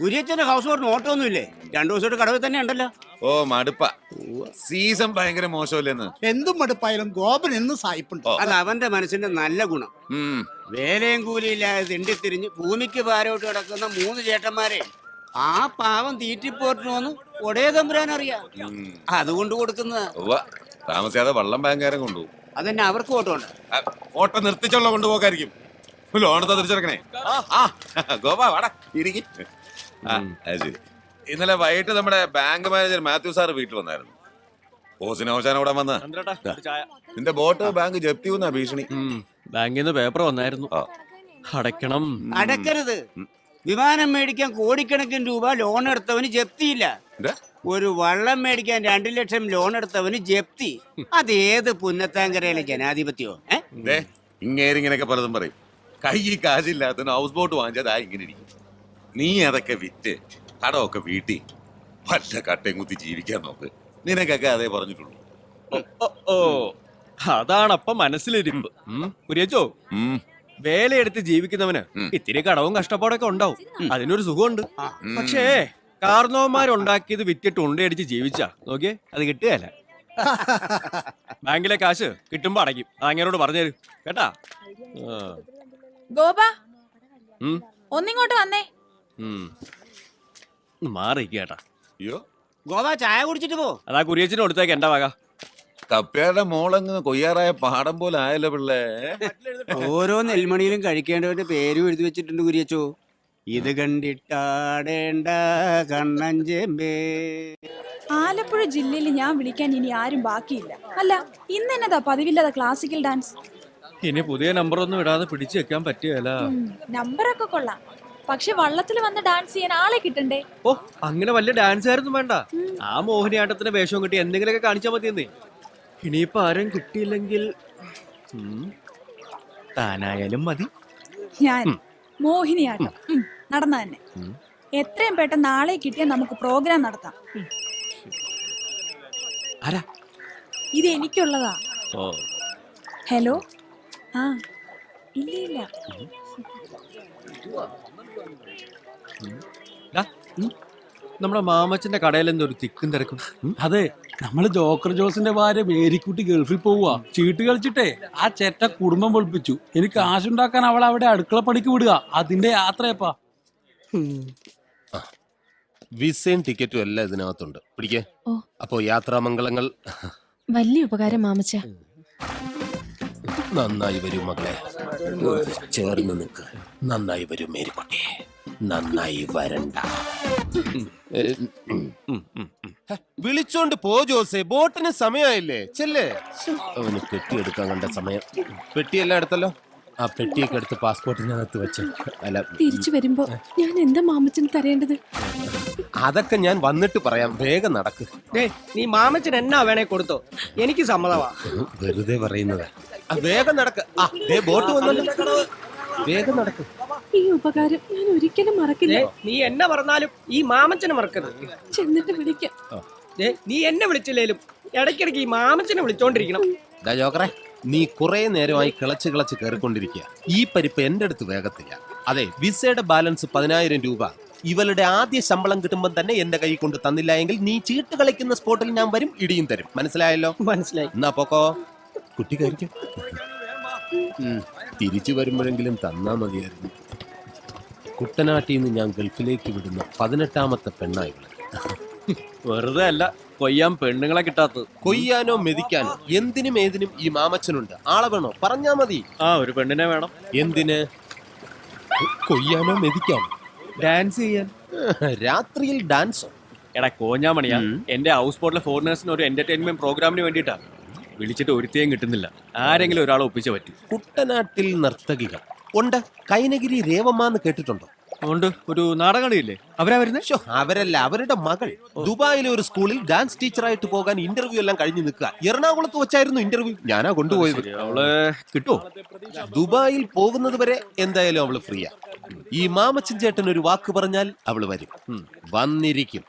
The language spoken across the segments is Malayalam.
കുര്യച്ചന്റെ ഹൗസ് ബോട്ട് നോട്ടൊന്നുമില്ലേ? 2 ദിവസമായിട്ട് കടവിൽ തന്നെ ഉണ്ടല്ലോ. ഓ മടുപ്പ, സീസൺ ഭയങ്കര മോശമല്ലേന്ന്. എന്തും മടുപ്പായാലും ഗോപൻ എന്ന് സായിപ്പുണ്ട്. അത് അവന്റെ മനസ്സിന്റെ നല്ല ഗുണം. വേലയും കൂലിയില്ലാതെ തിണ്ടിത്തിരിഞ്ഞ് ഭൂമിക്ക് ഭാരമായിട്ട് കിടക്കുന്ന 3 ചേട്ടന്മാരെ ആ പാവം തീറ്റിപ്പോറ്റിന് വന്ന് ഒടേ തമ്പുരാൻ അറിയാം. അതുകൊണ്ട് കൊടുക്കുന്നതാ. താമസിയാതെ വള്ളം ബാങ്കുകാരൻ കൊണ്ടുപോകും. അതന്നെ അവർക്ക് ഓട്ടമുണ്ട്. ഓട്ടോ നിർത്തിച്ചുള്ള കൊണ്ടുപോകായിരിക്കും. ലോണെടുത്താ തിരിച്ചെടുക്കണേ. ഗോപാ വാടാ ഇരിക്കും. ശരി. ഇന്നലെ വൈകിട്ട് നമ്മുടെ ബാങ്ക് മാനേജർ മാത്യു സാർ വീട്ടിൽ വന്നായിരുന്നു. ഓസിനോശാൻ ഇവിടെ വന്ന നിന്റെ ബോട്ട് ബാങ്ക് ജപ്തി ചെയ്യുന്ന ഭീഷണി. ബാങ്കിൽ നിന്ന് പേപ്പർ വന്നായിരുന്നു. അടയ്ക്കണം. അടക്കരുത്. വിമാനം മേടിക്കാൻ കോടിക്കണക്കിന് രൂപ ലോൺ എടുത്തവന് ജപ്തിയില്ല. ഒരു വള്ളം മേടിക്കാൻ 2 ലക്ഷം ലോൺ എടുത്തവന് ജപ്തി. അതേത് പുന്നത്താങ്കരയിലെ ജനാധിപത്യോ? ഇങ്ങേരിങ്ങനൊക്കെ പലതും പറയും. കൈ കാശില്ലാത്തതിന് ഹൗസ് ബോട്ട് വാങ്ങിച്ചതാ ഇങ്ങനെ ഇരിക്കും. നീ അതൊക്കെ വിറ്റ് കടമൊക്കെ വീട്ടി പല കട്ടയും കുത്തി ജീവിക്കാൻ നോക്ക്. നിനക്കൊക്കെ അതേ പറഞ്ഞിട്ടുള്ളൂ. ഓ അതാണപ്പം മനസ്സിലിരിപ്പ്. കുര്യച്ചോ, വേലയെടുത്ത് ജീവിക്കുന്നവന് ഇത്തിരി കടവും കഷ്ടപ്പാടൊക്കെ ഉണ്ടാവും. അതിനൊരു സുഖമുണ്ട്. പക്ഷേ കാർന്നോന്മാരുണ്ടാക്കിയത് വിറ്റിട്ട് ഉണ്ടയടിച്ച് ജീവിച്ചാ നോക്കിയേ, അത് കിട്ടുകയല്ല. ബാങ്കിലെ കാശ് കിട്ടുമ്പോ അടയ്ക്കും. അങ്ങനോട് പറഞ്ഞു തരും കേട്ടാ. ഗോപാ, ഒന്നിങ്ങോട്ട് വന്നേ. മാറിക്കേട്ടാ. അയ്യോ ഗോവ ചായ കുടിച്ചിട്ട് പോ. അതാ കുര്യച്ചിന് കൊടുത്തേക്ക് എന്റെ വക. കപ്പയുടെ മോളങ്ങ് കൊയ്യാറായ പാടം പോലെ ആയല്ലോ പിള്ളേ. ഓരോ നെൽമണിയിലും കഴിക്കേണ്ടവന്റെ പേരും എഴുതി വെച്ചിട്ടുണ്ട് കുര്യച്ചോ. ഇത് കണ്ടിട്ടാടേണ്ട കണ്ണഞ്ചേമ്പേ. ആലപ്പുഴ ജില്ലയിൽ ഞാൻ വിളിക്കാൻ ഇനി ആരും ബാക്കിയില്ല. അല്ല, ഇന്ന് എന്നതാ പതിവില്ലാതെ ക്ലാസിക്കൽ ഡാൻസ്? ഇനി പുതിയ നമ്പറൊന്നും ഇടാതെ പിടിച്ചു വെക്കാൻ പറ്റിയല്ല. നമ്പറൊക്കെ കൊള്ളാം, പക്ഷെ വള്ളത്തിൽ വന്ന് ഡാൻസ് ചെയ്യാൻ ആളെ കിട്ടണ്ടേ? ഓ, അങ്ങനെ വലിയ ഡാൻസ് ആയിരുന്നു വേണ്ട. ആ മോഹിനിയാട്ടത്തിന്റെ വേഷവും കിട്ടി എന്തെങ്കിലുമൊക്കെ കാണിച്ചാൽ മതിയെന്നേ. ഇനിയിപ്പോ ആരും കിട്ടിയില്ലെങ്കിൽ താനായാലും മതി. ഞാൻ മോഹിനിയാട്ടം നടന്ന തന്നെ. എത്രയും പെട്ടെന്ന് നാളെ കിട്ടിയാൽ നമുക്ക് പ്രോഗ്രാം നടത്താം. ഇത് എനിക്കുള്ളതാ. ഹലോ. ആ ഇല്ല ഇല്ല. നമ്മുടെ മാമച്ചന്റെ കടയിൽ എന്തൊരു തിക്കും തിരക്കും. അതെ, നമ്മള് ജോക്കർ ജോസിന്റെ ഭാര്യ മേരിക്കുട്ടി ഗൾഫിൽ പോവുക. ചീട്ട് കളിച്ചിട്ടേ ആ ചേട്ട കുടുംബം പൊളിപ്പിച്ചു. എനിക്ക് കാശുണ്ടാക്കാൻ അവൾ അവിടെ അടുക്കള പണിക്ക് വിടുക. അതിന്റെ യാത്രയപ്പാ. വിസയും ടിക്കറ്റും എല്ലാം ഇതിനകത്തുണ്ട്. പിടിക്കേ. അപ്പോ യാത്രാമംഗളങ്ങൾ. വലിയ ഉപകാരം മാമച്ച. നന്നായി വരും മകളെ, ചേർന്ന് നിൽക്ക്. നന്നായി വരും മേരിക്കുട്ടി, നന്നായി വരണ്ട. വിളിച്ചോണ്ട് പോ ജോസേ, ബോട്ടിന് സമയമായില്ലേ. ചെല്ലേ. അവന് കെട്ടിയെടുക്കാൻ കണ്ട സമയം. പെട്ടിയെല്ലാം എടുത്തല്ലോ. ആ പെട്ടിയൊക്കെ എടുത്ത് പാസ്പോർട്ടിനകത്ത് വെച്ച്. അല്ല, തിരിച്ചു വരുമ്പോ ഞാൻ എന്താ മാമച്ചന് തരേണ്ടത്? അതൊക്കെ ഞാൻ വന്നിട്ട് പറയാം. വേഗം നടക്ക്. നീ മാമച്ചൻ എന്നാ വേണേ കൊടുത്തോ, എനിക്ക് സമ്മതമാ. വെറുതെ പറയുന്നത്. വേഗം നടക്ക്. ബോട്ട് വന്നല്ലോ, വേഗം നടക്ക്. ഈ ഉപകാരം ഞാൻ ഒരിക്കലും മറക്കില്ല. നീ എന്നെ പറഞ്ഞാലും ഈ മാമച്ചനെ മറക്കരുത്. ചെന്നിട്ട് വിളിക്കാം. നീ എന്നെ വിളിച്ചില്ലേലും ഇടയ്ക്കിടയ്ക്ക് ഈ മാമച്ചനെ വിളിച്ചോണ്ടിരിക്കണം. ജോക്കറെ, നീ കുറെ നേരമായി കിളച്ച് കയറിക്കൊണ്ടിരിക്കുക. ഈ പരിപ്പ് എന്റെ അടുത്ത് വേഗത്തില്ല. അതെ, വിസയുടെ ബാലൻസ് 10,000 രൂപ ഇവളുടെ ആദ്യ ശമ്പളം കിട്ടുമ്പോൾ തന്നെ എന്റെ കൈ കൊണ്ട് തന്നില്ല എങ്കിൽ നീ ചീട്ട് കളിക്കുന്ന സ്പോട്ടിൽ ഞാൻ വരും, ഇടിയും തരും. മനസ്സിലായല്ലോ? മനസ്സിലായി. എന്നാ പോക്കോ. കുട്ടി കഴിക്കും. തിരിച്ചു വരുമ്പോഴെങ്കിലും തന്നാ മതിയായിരുന്നു. കുട്ടനാട്ടിൽ നിന്ന് ഞാൻ ഗൾഫിലേക്ക് വിടുന്ന 18ാമത്തെ പെണ്ണായി. വെറുതെ അല്ല കൊയ്യാൻ പെണ്ണുങ്ങളെ കിട്ടാത്തത്. കൊയ്യാനോ മെതിക്കാനോ എന്തിനും ഏതിനും ഈ മാമച്ചനുണ്ട്. ആളെ വേണോ പറഞ്ഞാ മതി. ഒരു പെണ്ണിനെ വേണം. എന്തിന്? കൊയ്യാനോ മെതിക്കാനോ? ഡാൻസ് ചെയ്യാൻ. രാത്രിയിൽ ഡാൻസോ? എടാ കോഞ്ഞാമണിയാ, എന്റെ ഹൗസ് ബോട്ടിലെ ഫോറിനേഴ്സിന് ഒരു എന്റർടൈൻമെന്റ് പ്രോഗ്രാമിന് വേണ്ടിയിട്ടാ. വിളിച്ചിട്ട് ഒരുത്തേയും കിട്ടുന്നില്ല. ആരെങ്കിലും ഒരാളെ ഒപ്പിച്ചേ പറ്റൂ. കുട്ടനാട്ടിൽ നർത്തകികൾ ഉണ്ട്. കൈനഗിരി രേവമ്മന്ന് കേട്ടിട്ടുണ്ടോ? ഉണ്ട്. ഒരു നാടകളിയില്ലേ, അവരാ വരുന്നത്? അവരല്ല, അവരുടെ മകൾ ദുബായിലെ ഒരു സ്കൂളിൽ ഡാൻസ് ടീച്ചറായിട്ട് പോകാൻ ഇന്റർവ്യൂ എല്ലാം കഴിഞ്ഞു നിൽക്കുക. എറണാകുളത്ത് വെച്ചായിരുന്നു ഇന്റർവ്യൂ. ഞാനാ കൊണ്ടുപോയത്. അവള് കിട്ടുമോ? ദുബായിൽ പോകുന്നത് വരെ എന്തായാലും അവള് ഫ്രീയാ. ഈ മാമച്ചൻ ചേട്ടൻ ഒരു വാക്ക് പറഞ്ഞാൽ അവള് വരും. വന്നിരിക്കും.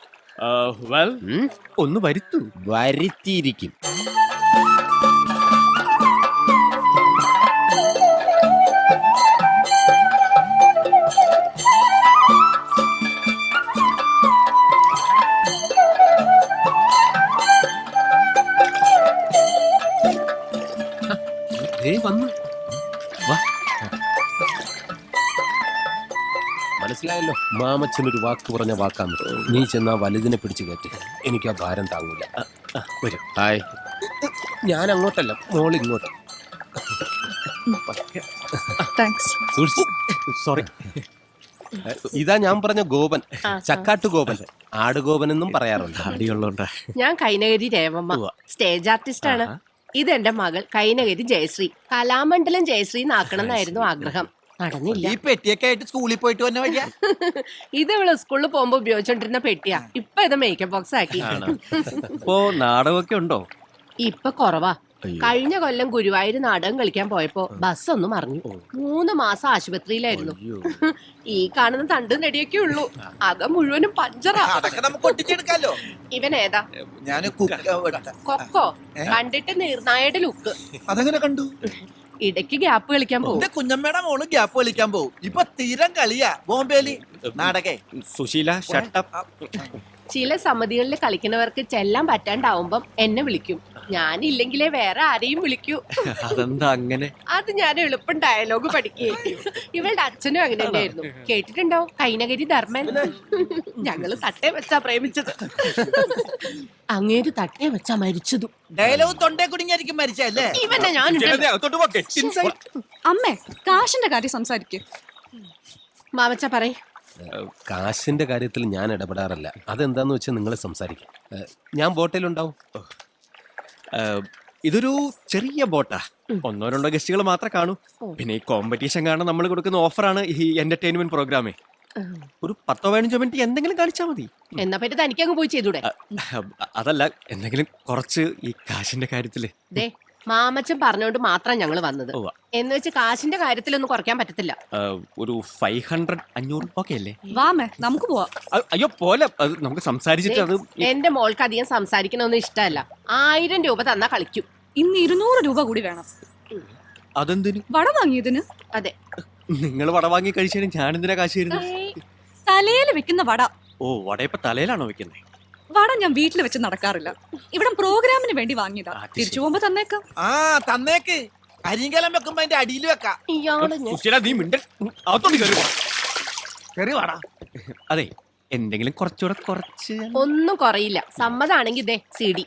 ഒന്ന് വരുത്തിയിരിക്കും. വന്നു മനസ്സിലായല്ലോ, മാമച്ചനൊരു വാക്ക് പറഞ്ഞ വാക്കാന്ന്. നീ ചെന്നാ വലുതിനെ പിടിച്ചു കയറ്റി, എനിക്ക് ആ ഭാരം താങ്ങൂല. വരും. ഹായ്. ഞാൻ അങ്ങോട്ടല്ല, മോൾ ഇങ്ങോട്ട്. സോറി. ഇതാ ഞാൻ പറഞ്ഞ ഗോപൻ, ചക്കാട്ടു ഗോപൻ, ആടുഗോപൻ എന്നും പറയാറുണ്ട്. അടിയുള്ളോണ്ടാ. ഞാൻ കൈനകരി രേവമ്മ, സ്റ്റേജ് ആർട്ടിസ്റ്റ് ആണ്. ഇതെന്റെ മകൾ കൈനകരി ജയശ്രീ. കലാമണ്ഡലം ജയശ്രീ എന്നാക്കണം എന്നായിരുന്നു ആഗ്രഹം. നടന്നില്ല. ഈ പെട്ടിയൊക്കെ ആയിട്ട് സ്കൂളിൽ പോയിട്ട് വന്ന വഴിയാ. ഇത് ഇവള് സ്കൂളിൽ പോകുമ്പോ ഉപയോഗിച്ചോണ്ടിരുന്ന പെട്ടിയാ. ഇപ്പൊ ഇത് മേക്കപ്പ് ബോക്സ് ആക്കി. ഇപ്പോ നാടകമൊക്കെ ഉണ്ടോ? ഇപ്പൊ കുറവാ. കഴിഞ്ഞ കൊല്ലം ഗുരുവായൂർ നാടകം കളിക്കാൻ പോയപ്പോ ബസ് ഒന്ന് മറിഞ്ഞു. 3 മാസം ആശുപത്രിയിലായിരുന്നു. ഈ കാണുന്ന തണ്ടും നെടിയൊക്കെ ഉള്ളൂ. അകം മുഴുവനും പഞ്ചറാ. നമുക്ക് ഒട്ടിച്ചെടുക്കാലോ. ഇവൻ ഏതാ? ഞാൻ കൊക്കോ. കണ്ടിട്ട് നിർണായയുടെ ലുക്ക്. അതങ്ങനെ കണ്ടു. ഇടയ്ക്ക് ഗ്യാപ്പ് കളിക്കാൻ പോകും. കുഞ്ഞമ്മയുടെ മോള് ഗ്യാപ്പ് കളിക്കാൻ പോകും. ഇപ്പൊ തീരം കളിയാ ബോംബേലി നാടകേ. സുശീല ഷട്ടപ്പ്. ചില സമിതികളിൽ കളിക്കുന്നവർക്ക് ചെല്ലാൻ പറ്റാണ്ടാവുമ്പം എന്നെ വിളിക്കും. ഞാനില്ലെങ്കിലേ വേറെ ആരെയും വിളിക്കൂ. അതെന്താ അങ്ങനെ? അത് ഞാൻ എളുപ്പം ഡയലോഗ് പഠിക്കുകയും. ഇവളുടെ അച്ഛനും അങ്ങനെ തന്നെയായിരുന്നു. കേട്ടിട്ടുണ്ടാവും, കൈനകരി ധർമ്മൻ. ഞങ്ങള് തട്ടേ വെച്ചാ പ്രേമിച്ചത്. അങ്ങേര് തട്ടേ വെച്ചാ മരിച്ചതും. ഡയലോഗ് തൊണ്ടേ കുടുങ്ങിയായിരിക്കും മരിച്ചല്ലേ. ഇവന്നെ ഞാൻ അമ്മേ, കാശിന്റെ കാര്യം സംസാരിക്കും. മാമച്ച പറയ്. കാശിന്റെ കാര്യത്തിൽ ഞാൻ ഇടപെടാറില്ല. അതെന്താന്ന് വെച്ചാൽ നിങ്ങൾ സംസാരിക്കാം. ഞാൻ ബോട്ടിലുണ്ടാവും. ഇതൊരു ചെറിയ ബോട്ടാ. 1-2 ഗസ്റ്റുകൾ മാത്രമേ കാണൂ. പിന്നെ ഈ കോമ്പറ്റീഷൻ കാരണം നമ്മൾ കൊടുക്കുന്ന ഓഫറാണ് ഈ എന്റർടൈൻമെന്റ് പ്രോഗ്രാമേ. ഒരു 10-15 മിനിറ്റ് എന്തെങ്കിലും കാണിച്ചാൽ മതി. എന്നാ പറ്റി തനിക്കങ്ങ് പോയി ചെയ്തൂടെ? അതല്ല, എന്തെങ്കിലും കുറച്ച് ഈ കാശിന്റെ കാര്യത്തില്. ദേ, മാമച്ചൻ പറഞ്ഞോണ്ട് മാത്രം ഞങ്ങള് വന്നത്. എന്ന് വെച്ച് കാശിന്റെ കാര്യത്തിലൊന്നും കുറയ്ക്കാൻ പറ്റത്തില്ല. ഒരു 500-500 ഒക്കെ അല്ലേ? വാമേ, നമുക്ക് പോവാം. അയ്യോ പോലെ, അത് നമുക്ക് സംസാരിച്ചിട്ട്. അത് എന്റെ മോൾക്ക് അധികം സംസാരിക്കണമെന്ന് ഇഷ്ടമല്ല. 1000 രൂപ തന്നാ കളിക്കും. ഇന്ന് 200 രൂപ കൂടി വേണം. അതെന്തിനു? വട വാങ്ങിയതിന്. അതെ. നിങ്ങൾ വട വാങ്ങി കഴിച്ചാലും ഞാൻ എന്തിനാ കാശ് തരുന്നത്? തലയിൽ വെക്കുന്ന വട. ഓ, വടയപ്പ തലയിലാണോ വെക്കുന്നത്? വട ഞാൻ വീട്ടിൽ വെച്ച് നടക്കാറില്ല. ഇവിടെ പ്രോഗ്രാമിന് വേണ്ടി വാങ്ങിയതാ. തിരിച്ചു പോകുമ്പോ തന്നേക്കാം. തന്നേക്ക്. അരിങ്കലം വെക്കുമ്പോ അതിന്റെ അടിയിൽ വെക്കാം. ഇയാള് ഞാൻ- സുശീല, നീ അകത്തോട്ട് കയറി വാടാ. അതെ, എന്തെങ്കിലും കുറച്ചുകൂടെ കുറച്ച്. ഒന്നും കുറയില്ല. സമ്മതാണെങ്കി ഇതേ CD.